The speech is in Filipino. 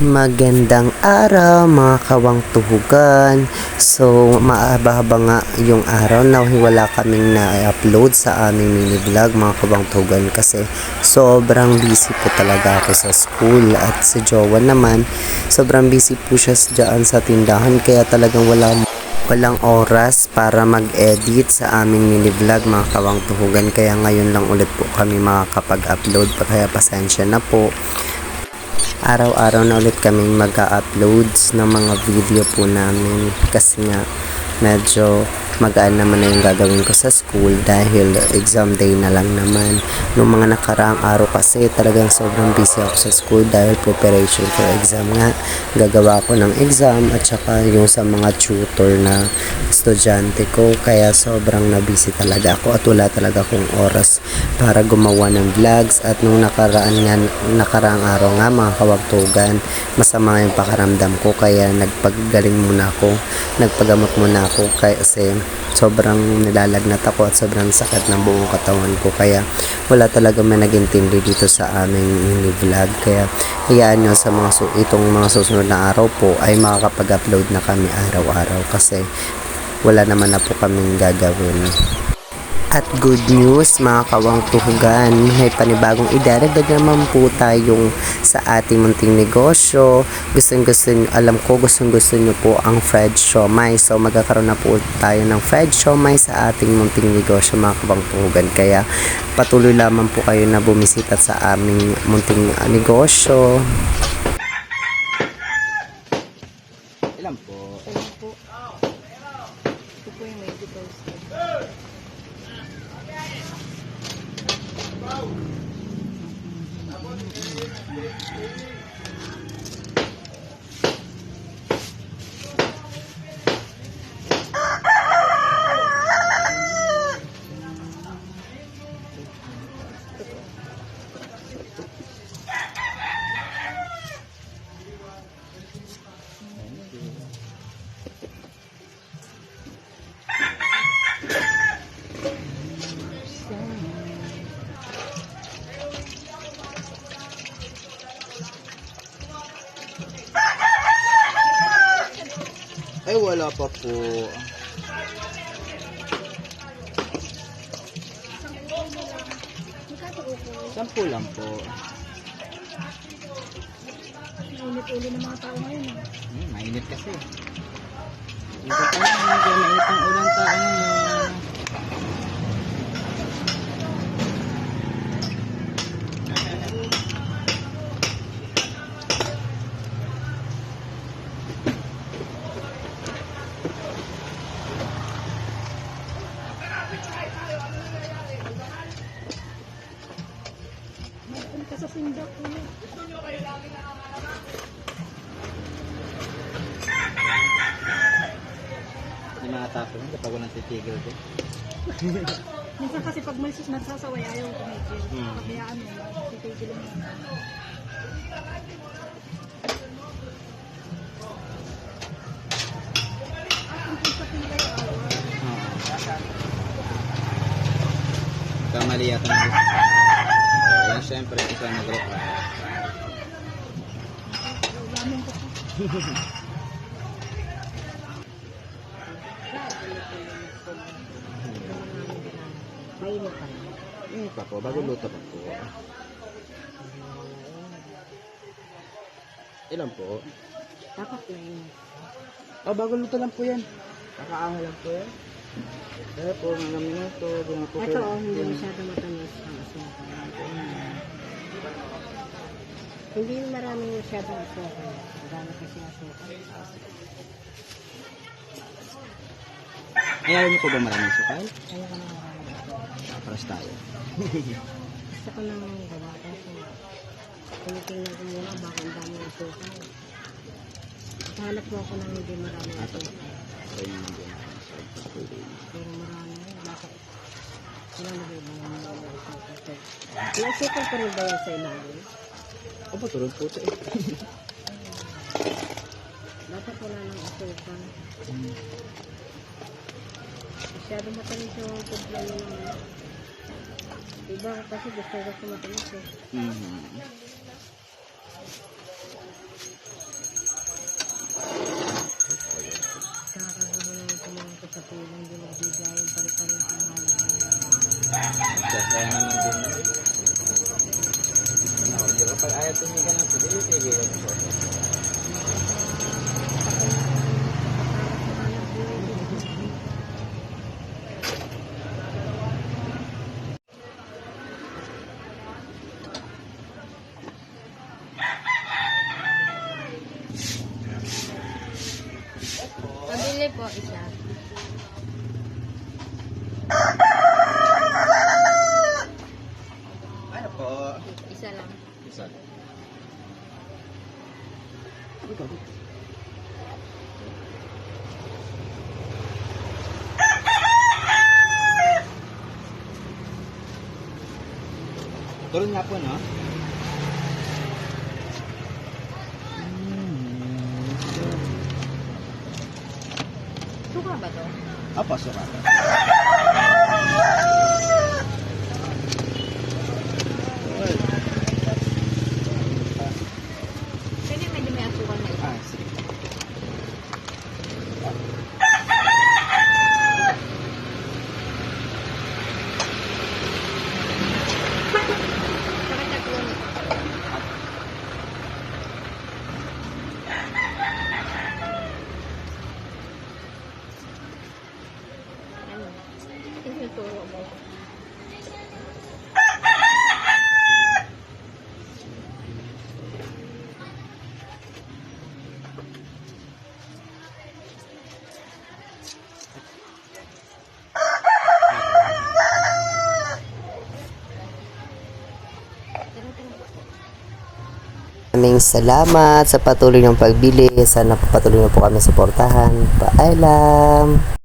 Magandang araw mga kawang tuhugan. So maahaba-haba nga yung araw na wala kaming na-upload sa aming mini vlog mga kawang tuhugan kasi sobrang busy po talaga ako sa school. At si Jowa naman sobrang busy po siya dyan sa tindahan kaya talagang walang oras para mag-edit sa aming mini vlog mga kawang tuhugan. Kaya ngayon lang ulit po kami makakapag-upload, kaya pasensya na po. Araw-araw na ulit kaming mag-uploads ng mga video po namin kasi nga medyo magaan naman na yung gagawin ko sa school dahil exam day na lang naman. Noong mga nakaraang araw kasi talagang sobrang busy ako sa school dahil preparation for exam nga. Gagawa ko ng exam at saka yung sa mga tutor na estudyante ko, kaya sobrang na-busy talaga ako at wala talaga akong oras para gumawa ng vlogs. At nung nakaraang araw nga mga kawagtugan, masama yung pakaramdam ko kaya nagpagamot muna ako kasi sobrang nilalagnat ako at sobrang sakit ng buong katawan ko, kaya wala talaga may nag-intindi dito sa aming mini vlog. Kaya hayaan nyo sa itong mga susunod na araw po ay makakapag-upload na kami araw-araw kasi wala naman na po kaming gagawin. At good news mga kawang tuhugan, may panibagong idaragdag naman po tayong sa ating munting negosyo. Alam ko gustong nyo po ang fried siomai. So magkakaroon na po tayo ng fried siomai sa ating munting negosyo mga kawang tuhugan. Kaya patuloy lamang po kayo na bumisita sa aming munting negosyo. Ilan po? Ilan po? Ito po yung medical store. Ay, wala pa po. Sampu lang po. Ulit-ulit ng mga tao ngayon. Mainit kasi. Dito pa naman, medyo mainit ang ulang tao ngayon. Punta sa sindak po yun. Hindi makatapos kapag walang titigil ko. Minsan kasi pag may nagsasaway ayaw tumigil. Pabayaan mo, titigil mo. Kamali yata na. Ayan, syempre, isa nag-group. Ulamin ko po. Mainit pa rin. Ingat pa po, bago luto pa po. Ilan po? Dapat mainit. Oh, bago luto lang po yan. Kakaangal lang po yan. Kaya po, mga minuto, ganun po. Ito hindi masyado matamis ang asukal. Hindi maraming masyadong asukal. Marami kasi asukal. Ayaw niyo po ba maraming sukal? Ayaw ko na maraming asukal. Paras tayo. Gusto ko nang gawa kasi tinitingnan ko muna baka ang dami ng asukal. Hanap mo ako ng hindi maraming asukal. Okay naman din. Pero marami rin. Bakit? Sila nag-iba ng mga asukal. Yung asukal pa rin ba yan sa ilalim? Opo, tulog po ito eh. Dapat wala ng asukal. Masyado matamis yung kumplano ng iba kasi gusto matamis eh. Kaya naman din. Ako, di ba? Pag ayaw tumigan ng tuloy, tigilan ko. Pabili po isa. Ano po? Isa lang. Isa. Tuloy nga po, no? Suka ba to? Apa, suka. Pwede medyo may asukal na isa. Ah, sige. Saka tatlong ano? Tinuturo mo. Maraming salamat sa patuloy ng pagbili. Sana patuloy na po kami suportahan. Paalam!